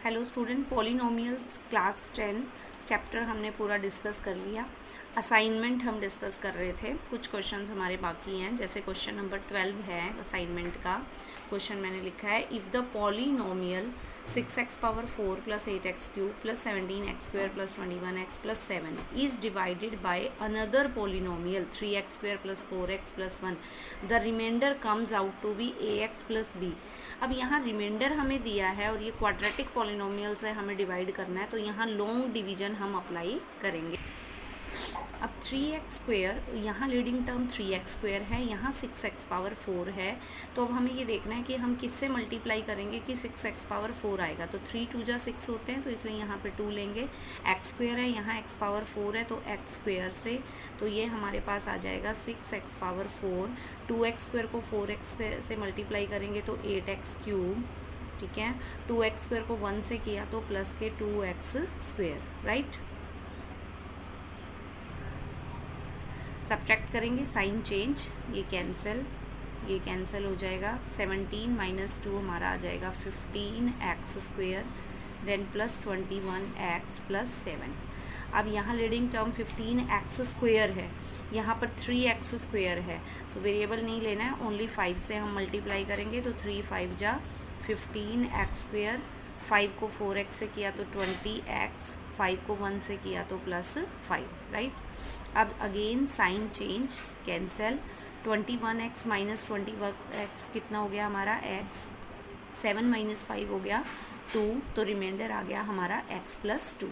Hello student, polynomials class 10 chapter हमने पूरा discuss कर लिया। असाइनमेंट हम डिस्कस कर रहे थे, कुछ क्वेश्चंस हमारे बाकी हैं। जैसे क्वेश्चन नंबर 12 है असाइनमेंट का। क्वेश्चन मैंने लिखा है, if the polynomial 6x⁴ plus 8x³ plus 17x² plus 21x plus 7 is divided by another polynomial 3x² plus 4x plus 1, the remainder comes out to be ax plus b। अब यहाँ reminder हमें दिया है और ये क्वाड्रेटिक पॉलिनोमियल से हमें divide करना है, तो यहाँ लॉन्ग डिवीजन हम अप्लाई करेंगे। अब 3x², यहाँ लीडिंग टर्म 3x² है, यहाँ 6x⁴ है। तो अब हमें ये देखना है कि हम किससे मल्टीप्लाई करेंगे कि 6x⁴ आएगा। तो 3 2 जा 6 होते हैं, तो इसलिए यहाँ पे 2 लेंगे। x² है, यहाँ x⁴ है, तो x² से, तो ये हमारे पास आ जाएगा 6x⁴। 2x² को 4x से मल्टीप्लाई करेंगे तो 8x³। ठीक है, 2x² को 1 से किया तो प्लस के 2x², राइट। सब्ट्रैक्ट करेंगे, साइन चेंज, ये कैंसिल हो जाएगा। 17 - 2 हमारा आ जाएगा 15x², then plus 21x plus 7। अब यहाँ लीडिंग टर्म 15x² है, यहाँ पर 3x² है, तो वेरिएबल नहीं लेना है, ओनली 5 से हम मल्टीप्लाई करेंगे। तो 3 5 जा 15x², 5 को 4x से किया तो 20x, 5 को 1 से किया तो प्लस 5, राइट। अब again sine change, cancel. 21x minus 21x कितना हो गया हमारा x, 7 - 5 हो गया 2, तो रिमाइंडर आ गया हमारा x प्लस 2।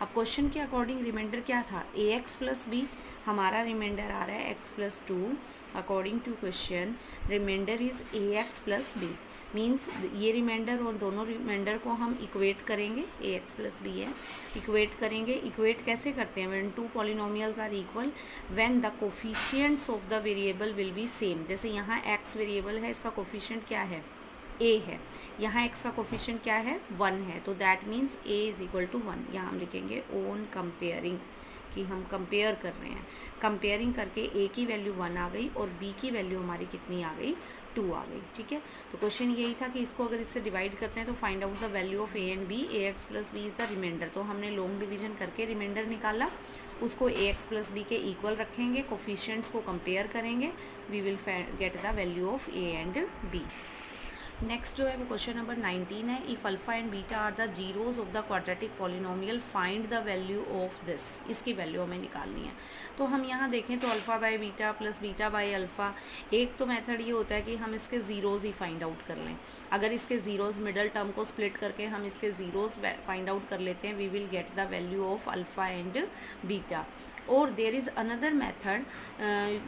अब क्वेश्चन के अकॉर्डिंग रिमाइंडर क्या था, ax प्लस b, हमारा रिमाइंडर आ रहा है x plus 2। According to question remainder is ax plus b, means ये रिमाइंडर और दोनों रिमाइंडर को हम इक्वेट करेंगे, ax प्लस b है, इक्वेट करेंगे। इक्वेट कैसे करते हैं, when two polynomials are equal, when the coefficients of the variable will be same. जैसे यहाँ x वेरिएबल है, इसका कोफिशिएंट क्या है, a है, यहाँ x का कोफिशिएंट क्या है, 1 है, तो that means a is equal to 1। यहाँ हम लिखेंगे ऑन कंपेयरिंग, कि हम कंपेयर कर रहे हैं। कंपेयरिंग करके a की वैल्यू 1 आ गई और b की वैल्यू हमारी कितनी आ गई, 2 आ गई। ठीक है, तो क्वेश्चन यही था कि इसको अगर इससे डिवाइड करते हैं तो find out the value of a and b, ax plus b is the remainder. तो हमने लॉन्ग डिवीजन करके रिमाइंडर निकाला, उसको ax प्लस b के इक्वल रखेंगे, कोफिशिएंट्स को कंपेयर करेंगे, we will get the value of a and b। Next जो है वो क्वेश्चन नंबर 19 है, if alpha and beta are the zeros of the quadratic polynomial find the value of this, इसकी value हमें निकालनी है। तो हम यहाँ देखें तो alpha by beta plus beta by alpha, एक तो मेथड ये होता है कि हम इसके ज़ीरोज़ ही फाइंड आउट कर लें। अगर इसके ज़ीरोज़ मिडल टर्म को स्प्लिट करके हम इसके ज़ीरोज़ फाइंड आउट कर लेते हैं, we will get the value of alpha and beta. और there is another method,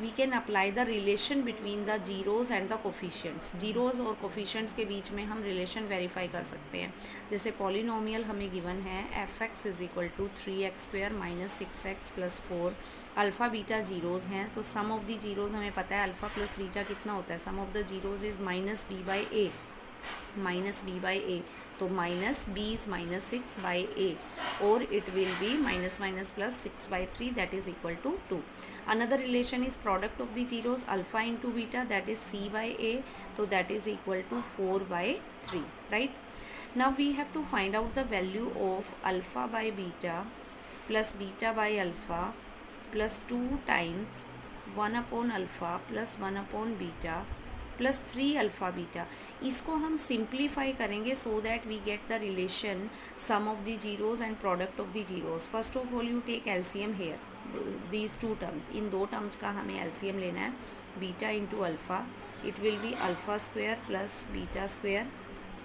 we can apply the relation between the zeros and the coefficients. Zeros और coefficients के बीच में हम रिलेशन वेरीफाई कर सकते हैं। जैसे पॉलिनोमियल हमें गिवन है f(x) is equal to 3x² minus 6x plus 4, alpha beta zeros हैं, तो सम ऑफ द जीरोज़ हमें पता है अल्फ़ा प्लस बीटा कितना होता है, sum of the zeros is -b/a, -b/a, तो -b is -6/a, और it will be minus plus 6/3, that is equal to 2. Another relation is product of the zeros, alpha into beta, that is c/a, so that is equal to 4/3, right. Now we have to find out the value of alpha by beta plus beta by alpha plus 2 times 1 upon alpha plus 1 upon beta plus 3 alpha beta. इसको हम simplify करेंगे so that we get the relation sum of the zeros and product of the zeros. First of all you take LCM here, these two terms, इन दो terms का हमें LCM लेना है। Beta into alpha, it will be alpha square plus beta square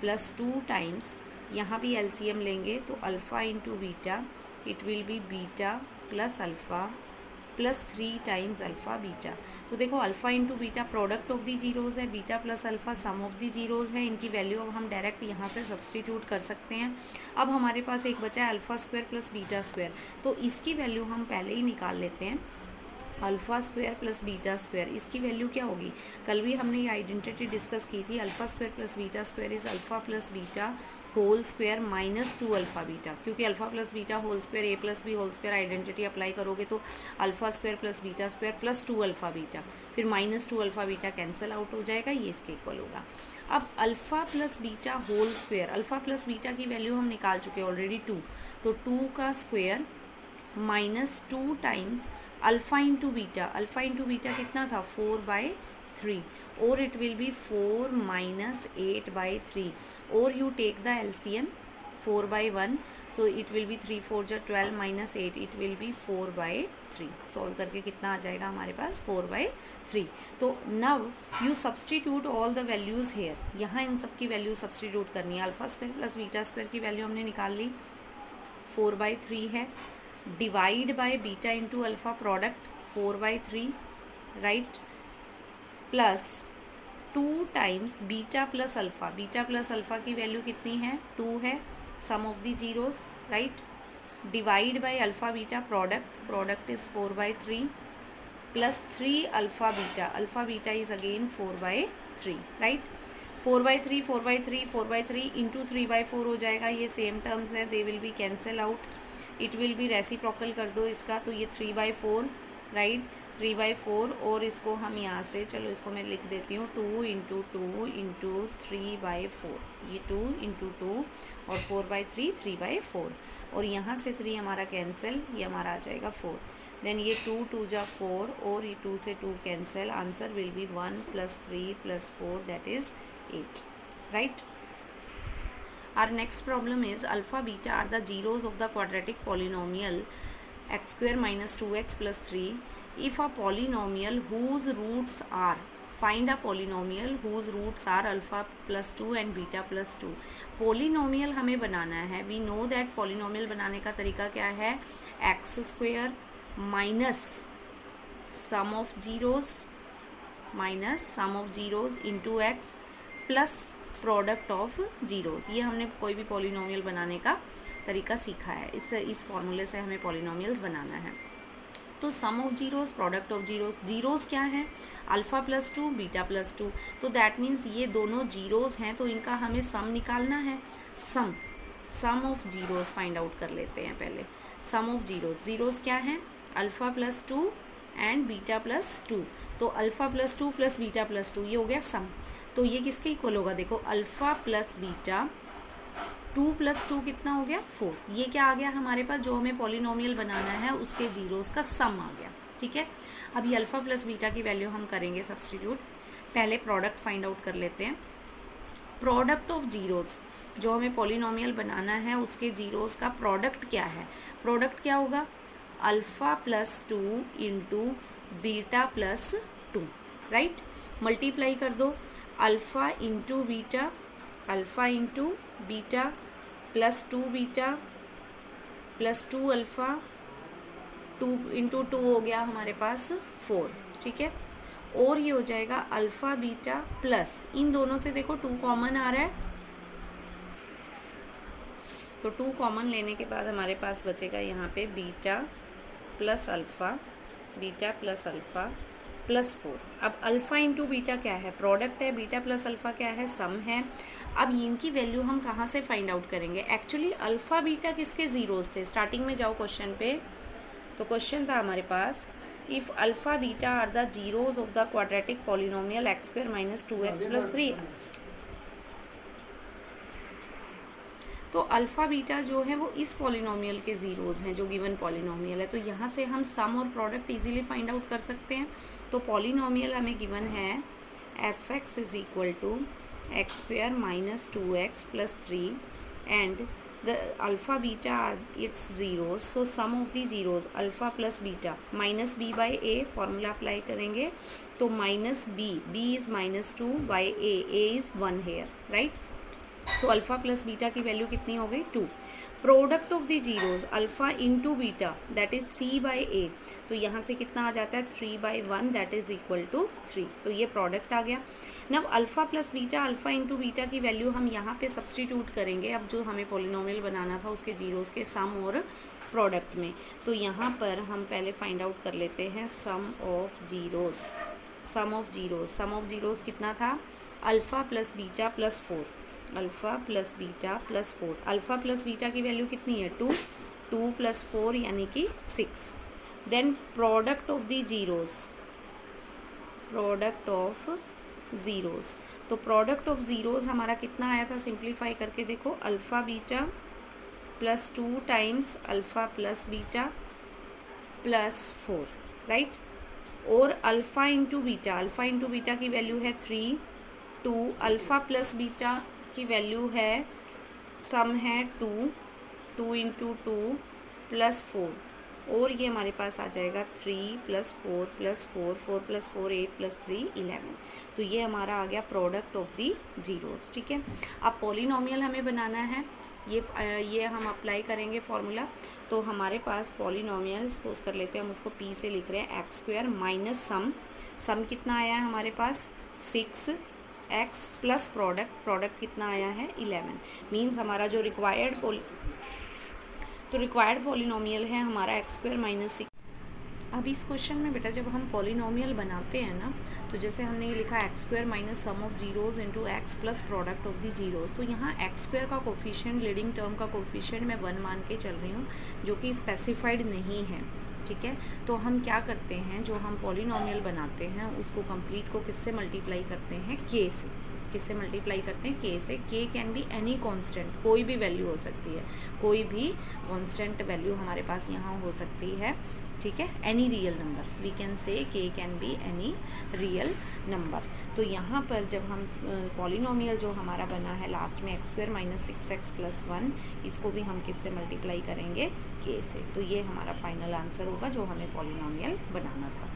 plus 2 times, यहाँ भी LCM लेंगे तो alpha into beta, it will B beta plus alpha plus 3 times alpha beta. तो देखो alpha into beta product of the zeros है, beta plus alpha sum of the zeros है, इनकी value अब हम डायरेक्ट यहाँ से सब्सटीट्यूट कर सकते हैं। अब हमारे पास एक बचा है alpha square plus beta square, तो इसकी वैल्यू हम पहले ही निकाल लेते हैं। Alpha square plus beta square, इसकी वैल्यू क्या होगी, कल भी हमने ये आइडेंटिटी डिस्कस की थी, alpha square plus beta square is alpha plus beta whole square minus 2 alpha beta, क्योंकि alpha plus beta whole square a plus b whole square identity apply करोगे तो alpha square plus beta square plus 2 alpha beta, फिर -2 alpha beta cancel out हो जाएगा, ये इसके equal होगा। अब alpha plus beta whole square, alpha plus beta की वैल्यू हम निकाल चुके हैं ऑलरेडी 2, तो 2 का square minus 2 times alpha into beta, alpha into beta कितना था 4/3, और इट विल बी 4 माइनस 8/3, और you take the LCM 4/1, so it will be 3 4 जा 12 minus 8, it will be 4/3. Solve करके कितना आ जाएगा हमारे पास 4/3. तो now you substitute all the values here, यहाँ इन सब की वैल्यू सब्सटीट्यूट करनी है. Alpha square plus beta square की वैल्यू हमने निकाल ली 4/3 है, divide by beta into alpha product 4/3, right, plus 2 times beta plus alpha, beta plus alpha की वैल्यू कितनी है 2 है, sum of the zeros, right, divide by alpha beta product is 4/3 plus 3 alpha beta is again 4/3, right. 4/3 4/3 4/3 into 3/4 हो जाएगा, ये same terms है, they will be cancel out, it will be reciprocal कर दो इसका, तो ये 3/4, राइट, 3/4, और इसको हम यहाँ से, चलो इसको मैं लिख देती हूँ 2 इंटू 2 इंटू 3/4, ये 2 इंटू 2 और 4/3 3/4, और यहाँ से 3 हमारा कैंसिल, ये हमारा आ जाएगा 4, देन ये 2 2 जा 4, और ये 2 से 2 cancel, answer will be 1 plus 3 plus 4 that is 8, right. Our next problem is alpha beta are the zeros of the quadratic polynomial x square minus 2x plus 3. If a polynomial whose roots are, find a polynomial whose roots are alpha plus 2 and beta plus 2. polynomial हमें बनाना है, we know that polynomial बनाने का तरीका क्या है, x square minus sum of zeros into x plus product of zeros. ये हमने कोई भी पॉलिनोमियल बनाने का तरीका सीखा है, इस फॉर्मूले से हमें पॉलिनोमियल्स बनाना है. तो sum of zeros, product of zeros, zeros क्या है अल्फा प्लस 2 बीटा प्लस 2, तो दैट मीन्स ये दोनों जीरोस हैं, तो इनका हमें सम निकालना है. Sum of zeros find out कर लेते हैं पहले. सम ऑफ जीरोस क्या है alpha plus 2 and beta plus 2, तो alpha plus 2 plus beta plus 2 ये हो गया सम. तो ये किसके इक्वल होगा, देखो अल्फा प्लस बीटा 2 प्लस 2 कितना हो गया 4, ये क्या आ गया हमारे पास, जो हमें पॉलिनोमियल बनाना है उसके जीरोस का सम आ गया, ठीक है. अब ये अल्फा प्लस बीटा की वैल्यू हम करेंगे सब्स्टिट्यूट. पहले प्रोडक्ट फाइंड आउट कर लेते हैं. प्रोडक्ट ऑफ जीरोस, जो हमें पॉलिनोमियल बनाना है उसके जीरोस का प्रोडक्ट क्या है, प्रोडक्ट क्या होगा alpha plus 2 into beta plus 2, right. Multiply कर दो alpha into beta plus 2 beta plus 2 alpha, 2 into 2 हो गया हमारे पास 4, ठीक है. और ये हो जाएगा अल्फ़ा बीटा प्लस, इन दोनों से देखो 2 कॉमन आ रहा है, तो 2 कॉमन लेने के बाद हमारे पास बचेगा यहाँ पे बीटा प्लस अल्फ़ा प्लस 4. अब अल्फ़ा इंटू बीटा क्या है प्रोडक्ट है, बीटा प्लस अल्फ़ा क्या है सम है. अब इनकी वैल्यू हम कहाँ से फाइंड आउट करेंगे, एक्चुअली अल्फ़ा बीटा किसके जीरोस थे, स्टार्टिंग में जाओ क्वेश्चन पे, तो क्वेश्चन था हमारे पास if alpha beta are the zeros of the quadratic polynomial x square minus 2x plus 3. तो अल्फ़ा बीटा जो है वो इस पॉलिनोमियल के जीरोस हैं, जो गिवन पॉलिनोमियल है, तो यहाँ से हम सम और प्रोडक्ट इजीली फाइंड आउट कर सकते हैं. तो पॉलिनोमियल हमें गिवन है f(x) is equal to x square minus 2x plus 3 and the alpha beta are its zeros. So sum of the zeros alpha plus beta minus b by a, formula apply करेंगे तो minus b is minus 2 by a is 1 here, right. तो alpha plus beta की value कितनी हो गई 2. Product of the zeros alpha into beta that is c by a, तो यहाँ से कितना आ जाता है 3/1 दैट इज इक्वल टू 3, तो ये प्रोडक्ट आ गया. नब alpha plus beta alpha into beta की वैल्यू हम यहाँ पे सब्सटीट्यूट करेंगे, अब जो हमें पॉलिनोमियल बनाना था उसके जीरोस के सम और प्रोडक्ट में. तो यहाँ पर हम पहले फाइंड आउट कर लेते हैं सम ऑफ जीरोस कितना था alpha plus beta plus 4, alpha plus beta plus 4, alpha plus beta की वैल्यू कितनी है 2 प्लस 4 यानी कि 6. देन प्रोडक्ट ऑफ तो प्रोडक्ट ऑफ ज़ीरोज़ हमारा कितना आया था, सिंप्लीफाई करके देखो, alpha beta plus 2 times alpha plus beta plus 4, right. और अल्फ़ा इंटू बीटा की वैल्यू है 3, 2, अल्फ़ा प्लस बीटा की वैल्यू है, सम है 2 इंटू 2 प्लस 4, और ये हमारे पास आ जाएगा 3 प्लस 4 प्लस 4, 4 प्लस 4 8 प्लस 3 11। तो ये हमारा आ गया प्रोडक्ट ऑफ दी जीरोस, ठीक है। अब पॉलिनोमियल हमें बनाना है, ये हम अप्लाई करेंगे फॉर्मूला। तो हमारे पास पॉलिनोमियल, सपोज कर लेते हैं हम उसको p से लिख रहे हैं एक्स स्क्वायर माइनस सम कितना आया है हमारे पास 6x प्लस प्रोडक्ट कितना आया है 11। मीन्स हमारा जो रिक्वायर्ड पॉलिनोमियल है हमारा एक्स स्क्वायर माइनस 6। अब इस क्वेश्चन में बेटा जब हम पॉलिनोमियल बनाते हैं ना, तो जैसे हमने ये लिखा x square minus sum of zeros into x plus product of the zeros, तो यहाँ एक्स स्क्वायर का कोफिशिएंट, लीडिंग टर्म का कोफिशिएंट मैं 1 मान के चल रही हूँ, जो कि स्पेसिफाइड नहीं है, ठीक है। तो हम क्या करते हैं, जो हम पॉलिनोमियल बनाते हैं उसको कंप्लीट को किससे मल्टीप्लाई करते हैं, के से। किससे मल्टीप्लाई करते हैं, के से। K can be any constant, कोई भी वैल्यू हो सकती है, कोई भी कांस्टेंट वैल्यू हमारे पास यहाँ हो सकती है, ठीक है। Any real number, we can say k can be any real number. तो यहाँ पर जब हम पॉलिनोमियल जो हमारा बना है लास्ट में x square minus 6x plus 1, इसको भी हम किससे मल्टीप्लाई करेंगे, के से। तो ये हमारा फाइनल आंसर होगा जो हमें पॉलिनोमियल बनाना था।